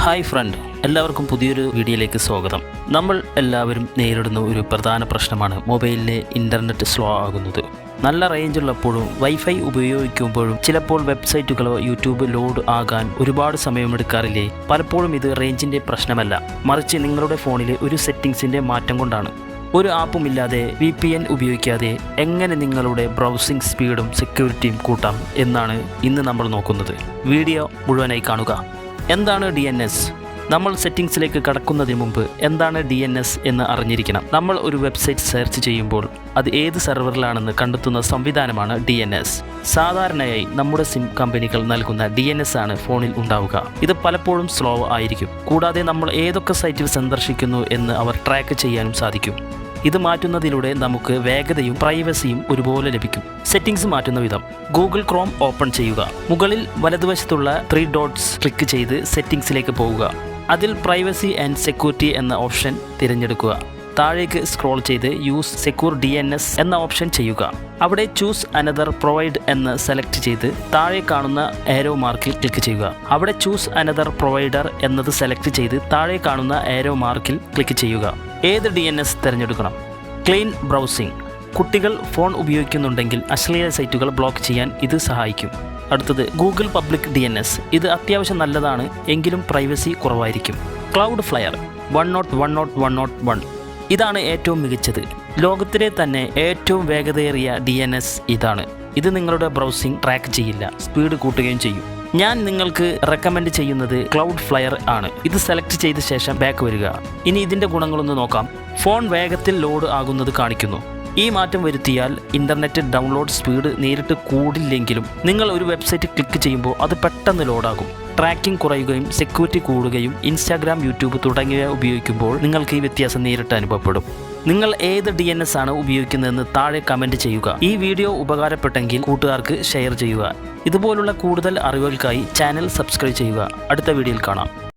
Hi front, എല്ലാവർക്കും പുതിയൊരു വീഡിയോയിലേക്ക് സ്വാഗതം. നമ്മൾ എല്ലാവരും നേരിടുന്ന ഒരു പ്രധാന പ്രശ്നമാണ് മൊബൈലിലെ ഇൻ്റർനെറ്റ് സ്ലോ ആകുന്നത്. നല്ല റേഞ്ച് ഉള്ളപ്പോഴും വൈഫൈ ഉപയോഗിക്കുമ്പോഴും ചിലപ്പോൾ വെബ്സൈറ്റുകളോ യൂട്യൂബ് ലോഡ് ആകാൻ ഒരുപാട് സമയമെടുക്കാറില്ലേ? പലപ്പോഴും ഇത് റേഞ്ചിൻ്റെ പ്രശ്നമല്ല, മറിച്ച് നിങ്ങളുടെ ഫോണിലെ ഒരു സെറ്റിംഗ്സിൻ്റെ മാറ്റം കൊണ്ടാണ്. ഒരു ആപ്പും ഇല്ലാതെ VPN ഉപയോഗിക്കാതെ എങ്ങനെ നിങ്ങളുടെ ബ്രൗസിംഗ് സ്പീഡും സെക്യൂരിറ്റിയും കൂട്ടാം എന്നാണ് ഇന്ന് നമ്മൾ നോക്കുന്നത്. വീഡിയോ മുഴുവനായി കാണുക. എന്താണ് DNS? നമ്മൾ സെറ്റിംഗ്സിലേക്ക് കടക്കുന്നതിന് മുമ്പ് എന്താണ് DNS എന്ന് അറിഞ്ഞിരിക്കണം. നമ്മൾ ഒരു വെബ്സൈറ്റ് സെർച്ച് ചെയ്യുമ്പോൾ അത് ഏത് സെർവറിലാണെന്ന് കണ്ടെത്തുന്ന സംവിധാനമാണ് DNS. സാധാരണയായി നമ്മുടെ സിം കമ്പനികൾ നൽകുന്ന DNS ആണ് ഫോണിൽ ഉണ്ടാവുക. ഇത് പലപ്പോഴും സ്ലോ ആയിരിക്കും. കൂടാതെ നമ്മൾ ഏതൊക്കെ സൈറ്റിൽ സന്ദർശിക്കുന്നു എന്ന് അവർ ട്രാക്ക് ചെയ്യാനും സാധിക്കും. ഇത് മാറ്റുന്നതിലൂടെ നമുക്ക് വേഗതയും പ്രൈവസിയും ഒരുപോലെ ലഭിക്കും. സെറ്റിംഗ്സ് മാറ്റുന്ന വിധം: ഗൂഗിൾ ക്രോം ഓപ്പൺ ചെയ്യുക. മുകളിൽ വലതുവശത്തുള്ള 3 ഡോട്ട്സ് ക്ലിക്ക് ചെയ്ത് സെറ്റിംഗ്സിലേക്ക് പോവുക. അതിൽ പ്രൈവസി ആൻഡ് സെക്യൂരിറ്റി എന്ന ഓപ്ഷൻ തിരഞ്ഞെടുക്കുക. താഴേക്ക് സ്ക്രോൾ ചെയ്ത് യൂസ് സെക്യൂർ DNS എന്ന ഓപ്ഷൻ ചെയ്യുക. അവിടെ ചൂസ് അനദർ പ്രൊവൈഡ് എന്ന് സെലക്ട് ചെയ്ത് താഴെ കാണുന്ന ആരോ മാർക്കിൽ ക്ലിക്ക് ചെയ്യുക. അവിടെ ചൂസ് അനദർ പ്രൊവൈഡർ എന്നത് സെലക്ട് ചെയ്ത് താഴെ കാണുന്ന ആരോ മാർക്കിൽ ക്ലിക്ക് ചെയ്യുക. ഏത് DNS തിരഞ്ഞെടുക്കണം? Clean browsing. കുട്ടികൾ ഫോൺ ഉപയോഗിക്കുന്നുണ്ടെങ്കിൽ അശ്ലീല സൈറ്റുകൾ ബ്ലോക്ക് ചെയ്യാൻ ഇത് സഹായിക്കും. അടുത്തത് ഗൂഗിൾ പബ്ലിക് DNS. ഇത് അത്യാവശ്യം നല്ലതാണ്, എങ്കിലും പ്രൈവസി കുറവായിരിക്കും. ക്ലൗഡ് ഫ്ലയർ 101.1.1 ഇതാണ് ഏറ്റവും മികച്ചത്. ലോകത്തിലെ തന്നെ ഏറ്റവും വേഗതയേറിയ DNS ഇതാണ്. ഇത് നിങ്ങളുടെ ബ്രൗസിംഗ് ട്രാക്ക് ചെയ്യില്ല, സ്പീഡ് കൂട്ടുകയും ചെയ്യും. ഞാൻ നിങ്ങൾക്ക് റെക്കമെൻഡ് ചെയ്യുന്നത് ക്ലൗഡ് ഫ്ലയർ ആണ്. ഇത് സെലക്ട് ചെയ്ത ശേഷം ബാക്ക് വരിക. ഇനി ഇതിൻ്റെ ഗുണങ്ങളൊന്ന് നോക്കാം. ഫോൺ വേഗത്തിൽ ലോഡ് ആകുന്നത് കാണിക്കുന്നു. ഈ മാറ്റം വരുത്തിയാൽ ഇൻ്റർനെറ്റ് ഡൗൺലോഡ് സ്പീഡ് നേരിട്ട് കൂടില്ലെങ്കിലും നിങ്ങൾ ഒരു വെബ്സൈറ്റ് ക്ലിക്ക് ചെയ്യുമ്പോൾ അത് പെട്ടെന്ന് ലോഡാകും. ട്രാക്കിംഗ് കുറയുകയും സെക്യൂരിറ്റി കൂടുകയും ഇൻസ്റ്റാഗ്രാം, യൂട്യൂബ് തുടങ്ങിയവ ഉപയോഗിക്കുമ്പോൾ നിങ്ങൾക്ക് ഈ വ്യത്യാസം നേരിട്ട് അനുഭവപ്പെടും. നിങ്ങൾ ഏത് DNS ആണ് ഉപയോഗിക്കുന്നതെന്ന് താഴെ കമൻറ്റ് ചെയ്യുക. ഈ വീഡിയോ ഉപകാരപ്പെട്ടെങ്കിൽ കൂട്ടുകാർക്ക് ഷെയർ ചെയ്യുക. ഇതുപോലുള്ള കൂടുതൽ അറിവുകൾക്കായി ചാനൽ സബ്സ്ക്രൈബ് ചെയ്യുക. അടുത്ത വീഡിയോയിൽ കാണാം.